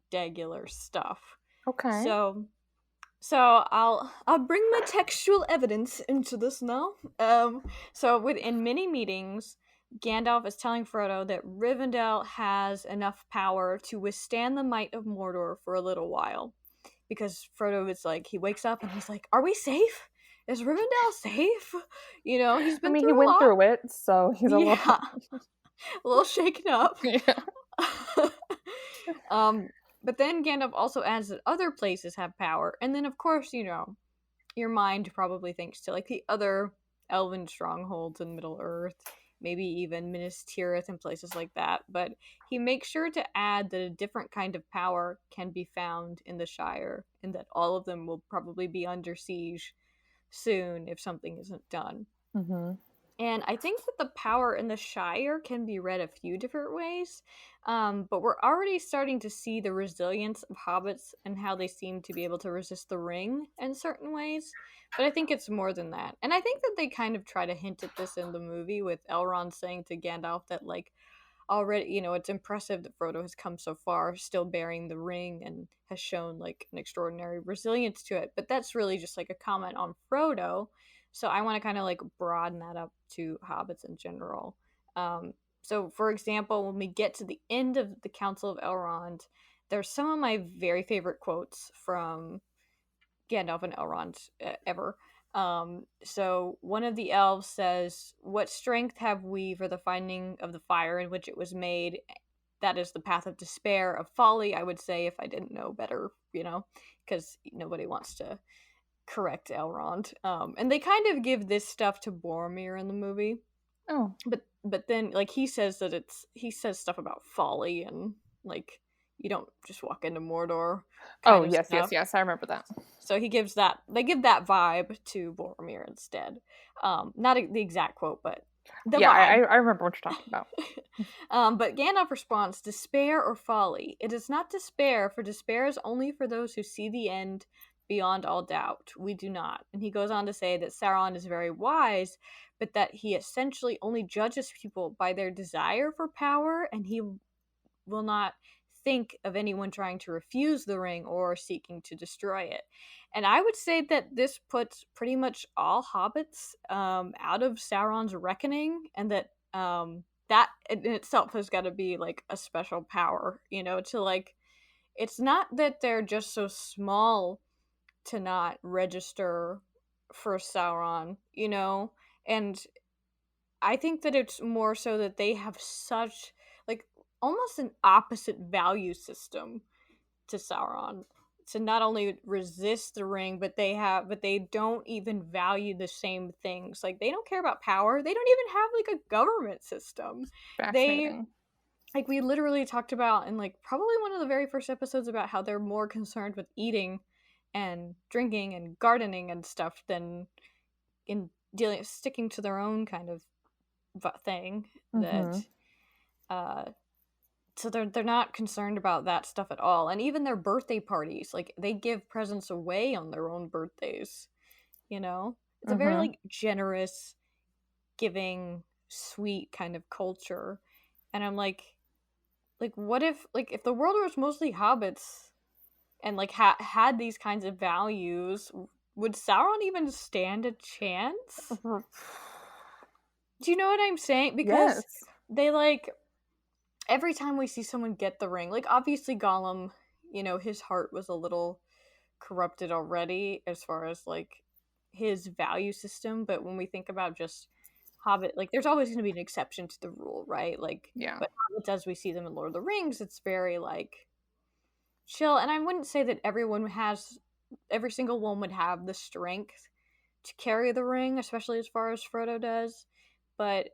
stuff. Okay. So I'll bring my textual evidence into this now. So within many meetings, Gandalf is telling Frodo that Rivendell has enough power to withstand the might of Mordor for a little while. Because Frodo is like, he wakes up and he's like, "Are we safe? Is Rivendell safe?" He's I been mean, he through a went lot. through it, so he's a little. Yeah, a little shaken up. Yeah. um, but then Gandalf also adds that other places have power, and then of course, your mind probably thinks to like the other elven strongholds in Middle Earth, maybe even Minas Tirith and places like that. But he makes sure to add that a different kind of power can be found in the Shire, and that all of them will probably be under siege soon if something isn't done. Mm-hmm. And I think that the power in the Shire can be read a few different ways, but we're already starting to see the resilience of hobbits and how they seem to be able to resist the ring in certain ways. But I think it's more than that. And I think that they kind of try to hint at this in the movie with Elrond saying to Gandalf that, like, already, it's impressive that Frodo has come so far, still bearing the ring, and has shown like an extraordinary resilience to it. But that's really just like a comment on Frodo. So I want to kind of like broaden that up to hobbits in general. So, for example, when we get to the end of the Council of Elrond, there's some of my very favorite quotes from Gandalf and Elrond ever. So one of the elves says, "What strength have we for the finding of the fire in which it was made? That is the path of despair, of folly, I would say, if I didn't know better, because nobody wants to correct Elrond." And they kind of give this stuff to Boromir in the movie, Oh. but then like he says stuff about folly and like you don't just walk into Mordor Oh, kind of yes, yes, stuff. yes. I remember that. So they give that vibe to Boromir instead. Not the exact quote, but the Yeah, vibe. I remember what you're talking about. But Gandalf responds, "Despair or folly? It is not despair, for despair is only for those who see the end beyond all doubt. We do not." And he goes on to say that Sauron is very wise, but that he essentially only judges people by their desire for power, and he will not think of anyone trying to refuse the ring or seeking to destroy it. And I would say that this puts pretty much all hobbits out of Sauron's reckoning, and that that in itself has got to be like a special power, to like. It's not that they're just so small to not register for Sauron, and I think that it's more so that they have such like almost an opposite value system to Sauron, to not only resist the ring, but they don't even value the same things. Like they don't care about power. They don't even have like a government system. They Fascinating. like we literally talked about in like probably one of the very first episodes about how they're more concerned with eating and drinking and gardening and stuff than in sticking to their own kind of thing that Mm-hmm. uh so they're not concerned about that stuff at all. And even their birthday parties, like they give presents away on their own birthdays, it's a very Mm-hmm. like generous, giving, sweet kind of culture. And I'm like, like what if like if the world was mostly hobbits and like had these kinds of values, would Sauron even stand a chance? Do you know what I'm saying? Because Yes. they like every time we see someone get the ring, like obviously Gollum, his heart was a little corrupted already as far as like his value system, but when we think about just Hobbit, like there's always going to be an exception to the rule, right? Like, Yeah. but Hobbits as we see them in Lord of the Rings, it's very like chill, and I wouldn't say that every single one would have the strength to carry the ring, especially as far as Frodo does, but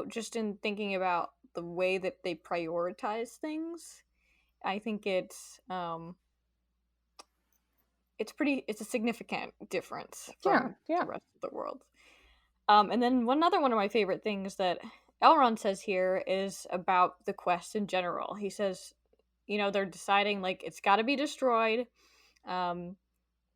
just in thinking about the way that they prioritize things, I think it's a significant difference Yeah. from the Yeah. rest of the world. And then one of my favorite things that Elrond says here is about the quest in general. He says, they're deciding like it's got to be destroyed. Um,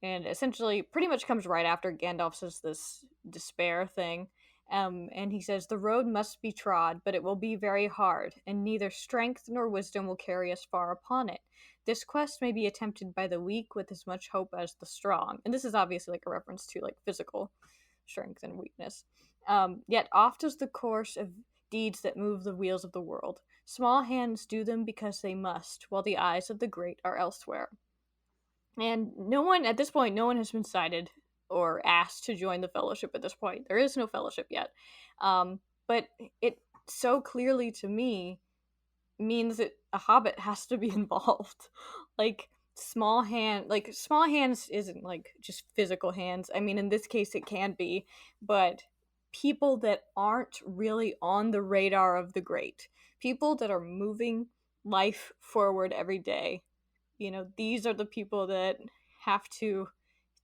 and essentially pretty much comes right after Gandalf says this despair thing. And he says, "The road must be trod, but it will be very hard, and neither strength nor wisdom will carry us far upon it. This quest may be attempted by the weak with as much hope as the strong." And this is obviously like a reference to like physical strength and weakness. Yet oft is the course of deeds that move the wheels of the world. Small hands do them because they must, while the eyes of the great are elsewhere. And at this point, no one has been cited or asked to join the fellowship at this point. There is no fellowship yet. But it so clearly to me means that a hobbit has to be involved. like small hands isn't like just physical hands. I mean, in this case it can be, but people that aren't really on the radar of the great, people that are moving life forward every day, these are the people that have to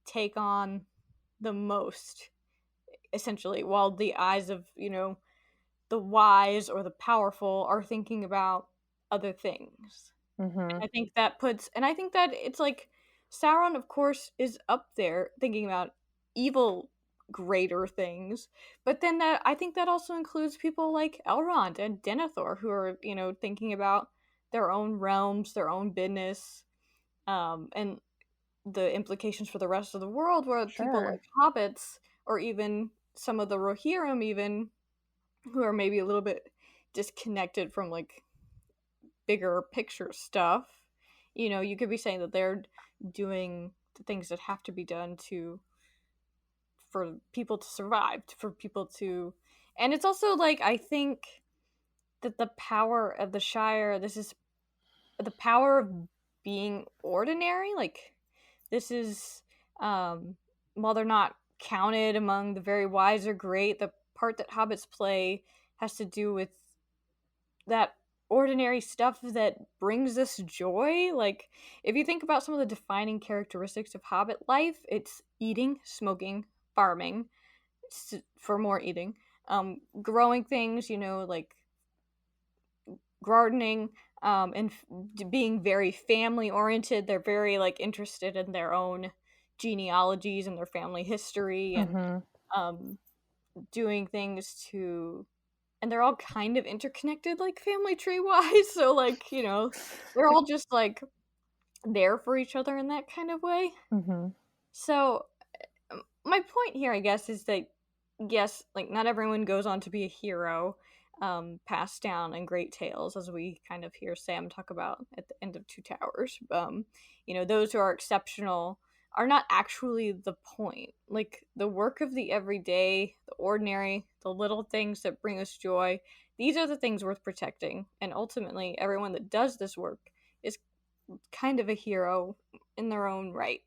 take on the most, essentially, while the eyes of, the wise or the powerful are thinking about other things. Mm-hmm. And I think that it's like Sauron, of course, is up there thinking about evil, greater things, but then that I think that also includes people like Elrond and Denethor who are, thinking about their own realms, their own business, and the implications for the rest of the world, where people Sure. like hobbits or even some of the Rohirrim, even who are maybe a little bit disconnected from like bigger picture stuff, you could be saying that they're doing the things that have to be done to for people to survive, for people to. And it's also like I think that the power of the Shire, this is the power of being ordinary, like this is, um while they're not counted among the very wise or great, the part that hobbits play has to do with that ordinary stuff that brings us joy. Like, if you think about some of the defining characteristics of hobbit life, it's eating, smoking, farming, for more eating, growing things, like gardening, and being very family oriented. They're very like interested in their own genealogies and their family history, and Mm-hmm. um, doing things to, and they're all kind of interconnected, like family tree wise. So like they're all just like there for each other in that kind of way. Mm-hmm. So my point here, I guess, is that yes, like not everyone goes on to be a hero, passed down in great tales, as we kind of hear Sam talk about at the end of Two Towers. Those who are exceptional are not actually the point. Like the work of the everyday, the ordinary, the little things that bring us joy, these are the things worth protecting. And ultimately, everyone that does this work is kind of a hero in their own right.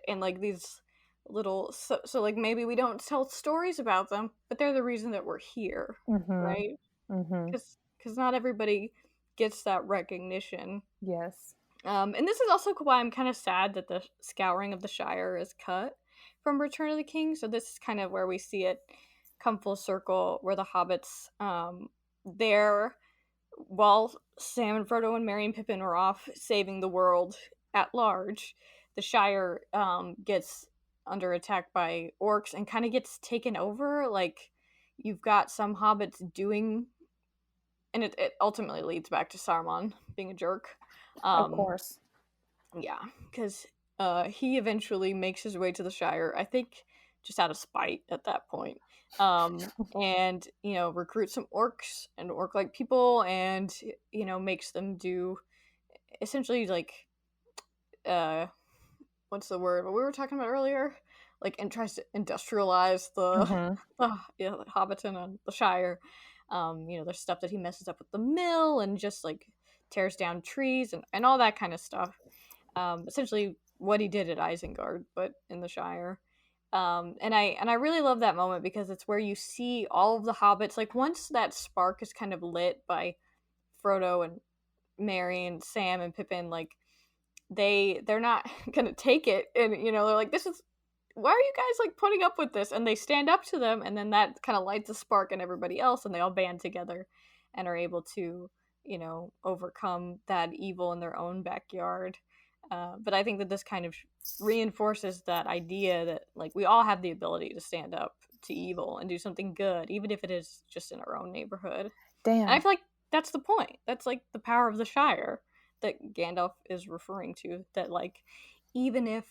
And like these little, so like maybe we don't tell stories about them, but they're the reason that we're here, Mm-hmm. right? Mm-hmm. Because not everybody gets that recognition. Yes. And this is also why I'm kind of sad that the scouring of the Shire is cut from Return of the King. So this is kind of where we see it come full circle, where the hobbits, there, while Sam and Frodo and Merry and Pippin are off saving the world at large, the Shire, gets under attack by orcs and kind of gets taken over. Like, you've got some hobbits doing and it ultimately leads back to Saruman being a jerk. Of Um, course. yeah, because he eventually makes his way to the Shire. I think just out of spite at that point. And recruits some orcs and orc-like people, and makes them do essentially like uh what's the word? What we were talking about earlier, like, and tries to industrialize the Hmm. the Hobbiton and the Shire. There's stuff that he messes up with the mill and just like tears down trees and all that kind of stuff. Essentially, what he did at Isengard, but in the Shire. And I really love that moment because it's where you see all of the hobbits. Like once that spark is kind of lit by Frodo and Merry and Sam and Pippin, like they're not gonna take it, and they're like, this is, why are you guys like putting up with this? And they stand up to them, and then that kind of lights a spark in everybody else, and they all band together and are able to overcome that evil in their own backyard. But I think that this kind of reinforces that idea that like we all have the ability to stand up to evil and do something good, even if it is just in our own neighborhood. And I Damn. feel like that's the point. That's like the power of the Shire that Gandalf is referring to. That like even if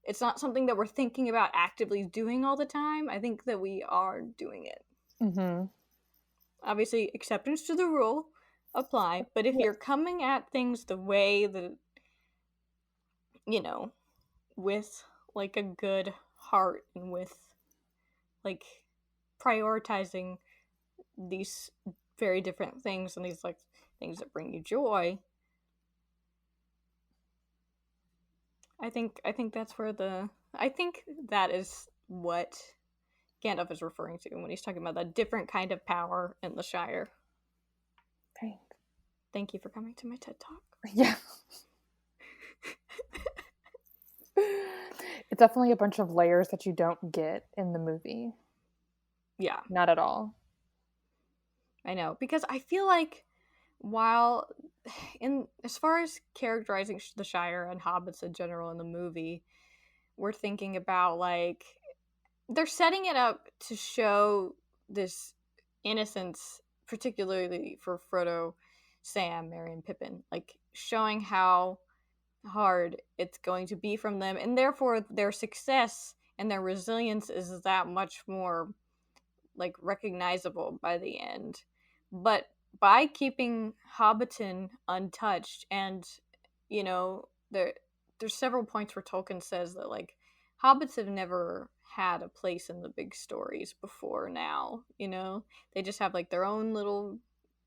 it's not something that we're thinking about actively doing all the time, I think that we are doing it. Hmm. Obviously, exceptions to the rule apply, but if Yes. you're coming at things the way that, you know, with like a good heart and with like prioritizing these very different things and these like things that bring you joy, I think that's where I think that is what Gandalf is referring to when he's talking about that different kind of power in the Shire. Thanks. Thank you for coming to my TED Talk. Yeah. It's definitely a bunch of layers that you don't get in the movie. Yeah, Not at all. I know, because I feel like while in as far as characterizing the Shire and hobbits in general in the movie, we're thinking about like they're setting it up to show this innocence, particularly for Frodo, Sam, Merry, and Pippin, like showing how hard it's going to be from them, and therefore their success and their resilience is that much more like recognizable by the end. But by keeping Hobbiton untouched, and there's several points where Tolkien says that like hobbits have never had a place in the big stories before now. They just have like their own little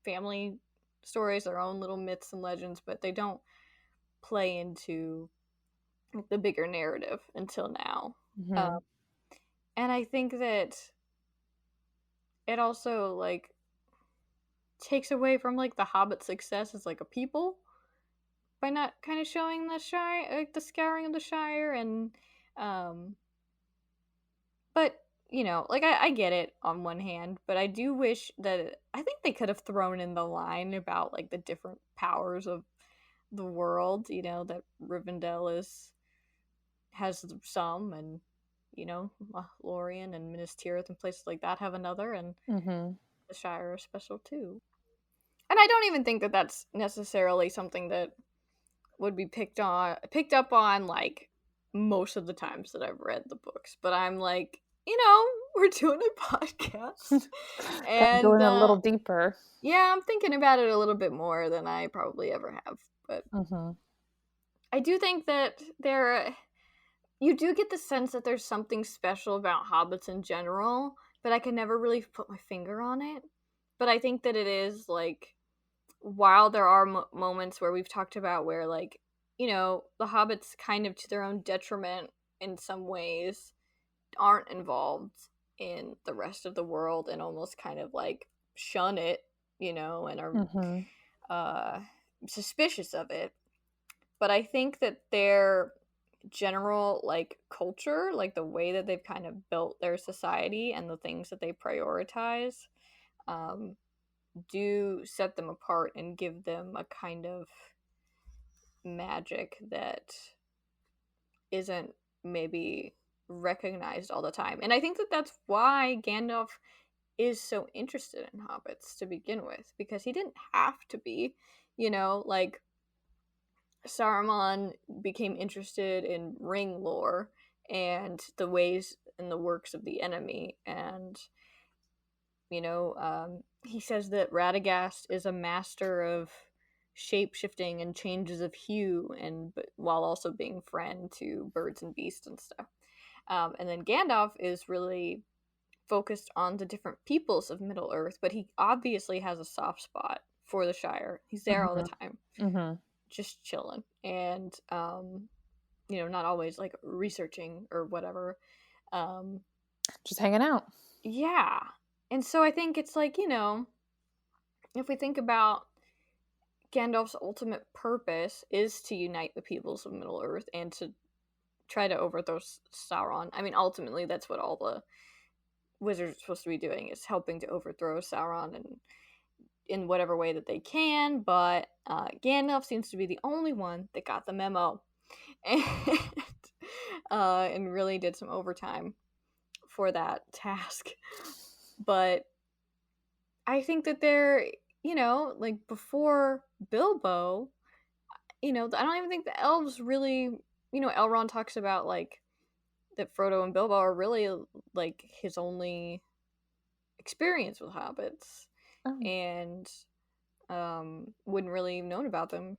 family stories, their own little myths and legends, but they don't play into the bigger narrative until now. Uh, Hmm. and I think that it also like takes away from like the Hobbit success as like a people by not kind of showing the Shire, like the scouring of the Shire, and um, but like I get it on one hand, but I do wish that I think they could have thrown in the line about like the different powers of the world. That Rivendell has some, and Lorien and Minas Tirith and places like that have another, and Hmm. the Shire are special too. And I don't even think that that's necessarily something that would be picked up on like most of the times that I've read the books. But I'm like, we're doing a podcast, Got to go and in a little deeper. yeah, I'm thinking about it a little bit more than I probably ever have. But Hmm. I do think that you do get the sense that there's something special about hobbits in general, but I can never really put my finger on it. But I think that it is like, while there are moments where we've talked about where like the hobbits kind of to their own detriment in some ways aren't involved in the rest of the world and almost kind of like shun it, and are Hmm. uh suspicious of it. But I think that their general like culture, like the way that they've kind of built their society and the things that they prioritize, um, do set them apart and give them a kind of magic that isn't maybe recognized all the time. And I think that that's why Gandalf is so interested in hobbits to begin with, because he didn't have to be, like Saruman became interested in ring lore and the ways and the works of the enemy, and he says that Radagast is a master of shape shifting and changes of hue, and but while also being friend to birds and beasts and stuff. And then Gandalf is really focused on the different peoples of Middle Earth, but he obviously has a soft spot for the Shire. He's there all the time, just chilling, and not always like researching or whatever. Just hanging out. Yeah. And so I think it's like, if we think about Gandalf's ultimate purpose is to unite the peoples of Middle Earth and to try to overthrow Sauron. I mean, ultimately, that's what all the wizards are supposed to be doing, is helping to overthrow Sauron and in whatever way that they can. But Gandalf seems to be the only one that got the memo and really did some overtime for that task. But I think that they're, like before Bilbo, I don't even think the elves really, Elrond talks about like that Frodo and Bilbo are really like his only experience with hobbits, and wouldn't really have known about them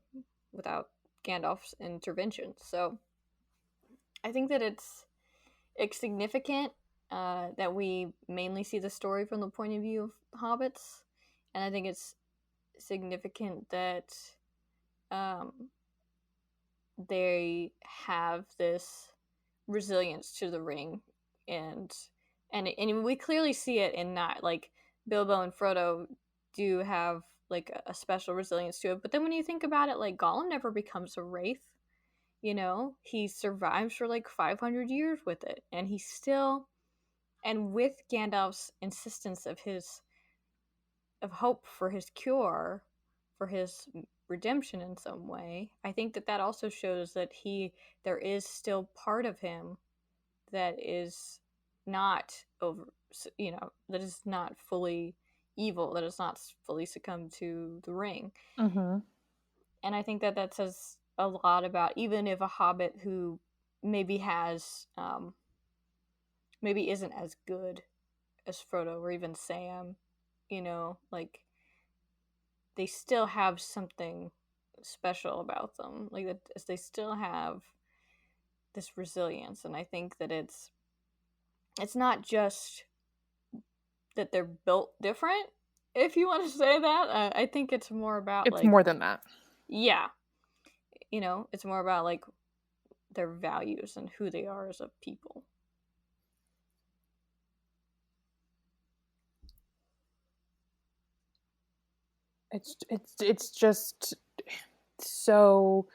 without Gandalf's intervention. So I think that it's significant that we mainly see the story from the point of view of hobbits, and I think it's significant that they have this resilience to the ring, and we clearly see it in that, like, Bilbo and Frodo do have like a special resilience to it. But then when you think about it, like, Gollum never becomes a wraith. He survives for like 500 years with it, and he's still, and with Gandalf's insistence of hope for his cure, for his redemption in some way, I think that also shows that there is still part of him that is not over, that is not fully evil, that is not fully succumbed to the ring. And I think that says a lot about, even if a hobbit who maybe has maybe isn't as good as Frodo or even Sam, like, they still have something special about them, like that they still have this resilience. And I think that it's not just that they're built different, if you want to say that. I think it's more about, it's like, more than that. Yeah. It's more about like their values and who they are as a people. It's just so,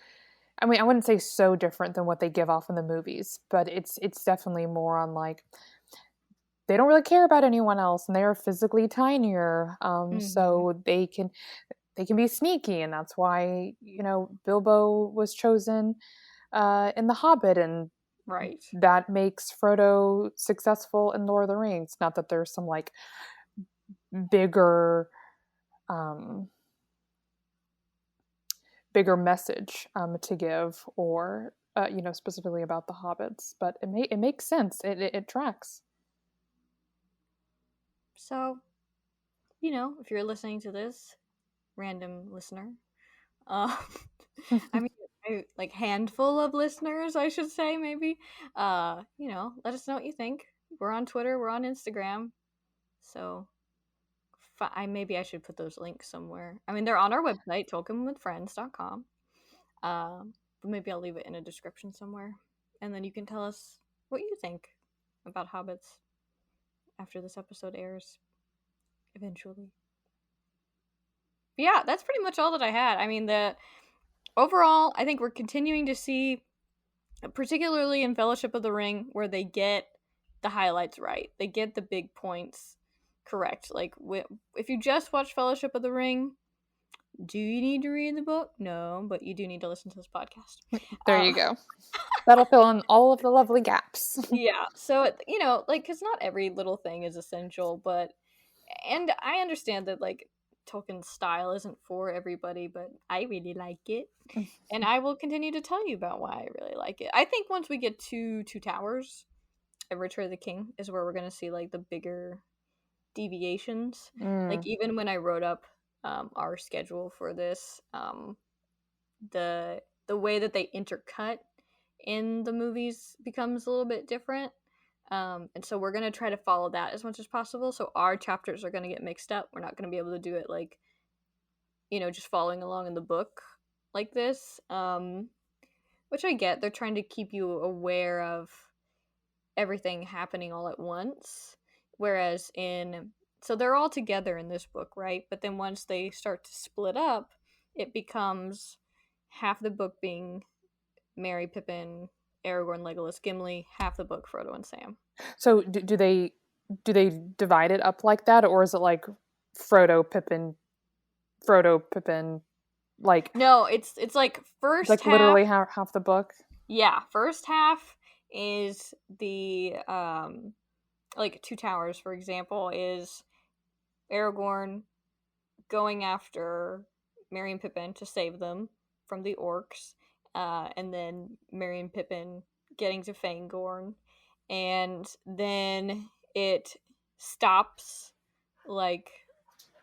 I mean, I wouldn't say so different than what they give off in the movies, but it's definitely more on like, they don't really care about anyone else, and they are physically tinier, so they can be sneaky, and that's why Bilbo was chosen in The Hobbit, and right, that makes Frodo successful in Lord of the Rings. Not that there's some like bigger message to give, or specifically about the hobbits, but it makes sense. It tracks. So, if you're listening to this, random listener, I mean, like handful of listeners, I should say, maybe, let us know what you think. We're on Twitter, we're on Instagram, so maybe I should put those links somewhere. I mean, they're on our website, tolkienwithfriends.com. But maybe I'll leave it in a description somewhere, and then you can tell us what you think about hobbits after this episode airs eventually. But yeah, that's pretty much all that I had. I mean, overall, I think we're continuing to see, particularly in Fellowship of the Ring, where they get the highlights right. They get the big points correct. Like, if you just watch Fellowship of the Ring, do you need to read the book? No, but you do need to listen to this podcast. There you go. That'll fill in all of the lovely gaps. Yeah. So, like, because not every little thing is essential, but And I understand that like Tolkien's style isn't for everybody, but I really like it. And I will continue to tell you about why I really like it. I think once we get to Two Towers and Return of the King is where we're gonna see like the bigger deviations. Like Mm. even when I wrote up our schedule for this, the way that they intercut in the movies becomes a little bit different. And so we're gonna try to follow that as much as possible. So our chapters are gonna get mixed up. We're not gonna be able to do it like, just following along in the book like this. Which I get. They're trying to keep you aware of everything happening all at once. Whereas so they're all together in this book, right? But then once they start to split up, it becomes half the book being Merry, Pippin, Aragorn, Legolas, Gimli, half the book Frodo and Sam. So do they divide it up like that, or is it like Frodo, Pippin, like No, it's like first half. literally half the book? Yeah, first half is the like Two Towers, for example, is Aragorn going after Merry and Pippin to save them from the orcs, and then Merry and Pippin getting to Fangorn, and then it stops. Like,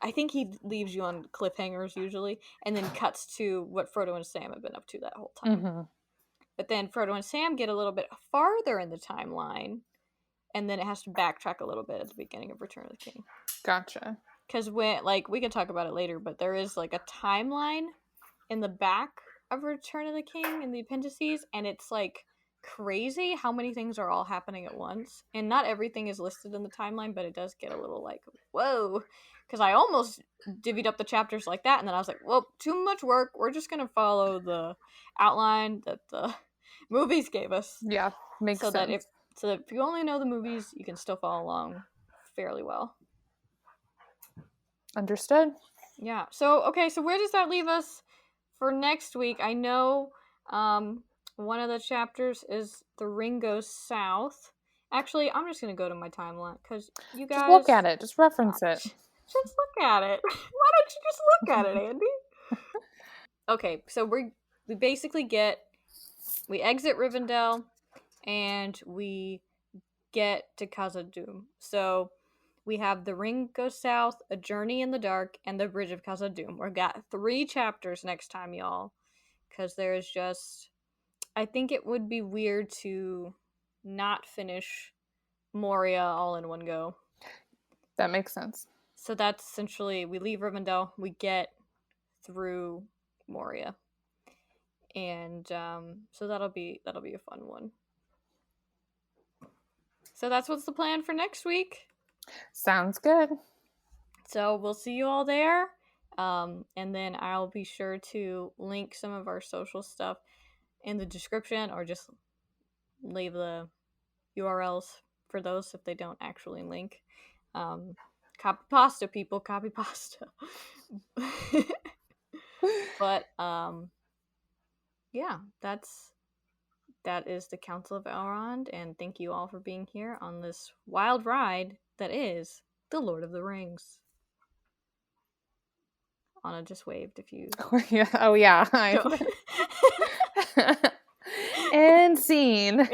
I think he leaves you on cliffhangers usually, and then cuts to what Frodo and Sam have been up to that whole time. Mm-hmm. But then Frodo and Sam get a little bit farther in the timeline, and then it has to backtrack a little bit at the beginning of Return of the King. Gotcha. Because when, like, we can talk about it later, but there is like a timeline in the back of Return of the King in the appendices, and it's like crazy how many things are all happening at once. And not everything is listed in the timeline, but it does get a little like, whoa. Because I almost divvied up the chapters like that, and then I was like, well, too much work. We're just going to follow the outline that the movies gave us. Yeah, makes so sense. So that if you only know the movies, you can still follow along fairly well. Understood. Yeah. So okay. So where does that leave us for next week? I know one of the chapters is the ring goes south. Actually, I'm just gonna go to my timeline because you guys Just look at it. Just reference it. just look at it. Why don't you just look at it, Andy? Okay. So we basically we exit Rivendell and we get to Khazad-dûm. So we have The Ring Goes South, A Journey in the Dark, and The Bridge of Khazad-dûm. We've got 3 chapters next time, y'all. Because there's just... I think it would be weird to not finish Moria all in one go. That makes sense. So that's essentially... We leave Rivendell, we get through Moria. And so that'll be a fun one. So that's what's the plan for next week. Sounds good. So we'll see you all there. And then I'll be sure to link some of our social stuff in the description, or just leave the URLs for those if they don't actually link. Copy pasta, people, copy pasta. But yeah, that is the Council of Elrond, and thank you all for being here on this wild ride that is the Lord of the Rings. Anna just waved if you... Oh yeah. And scene.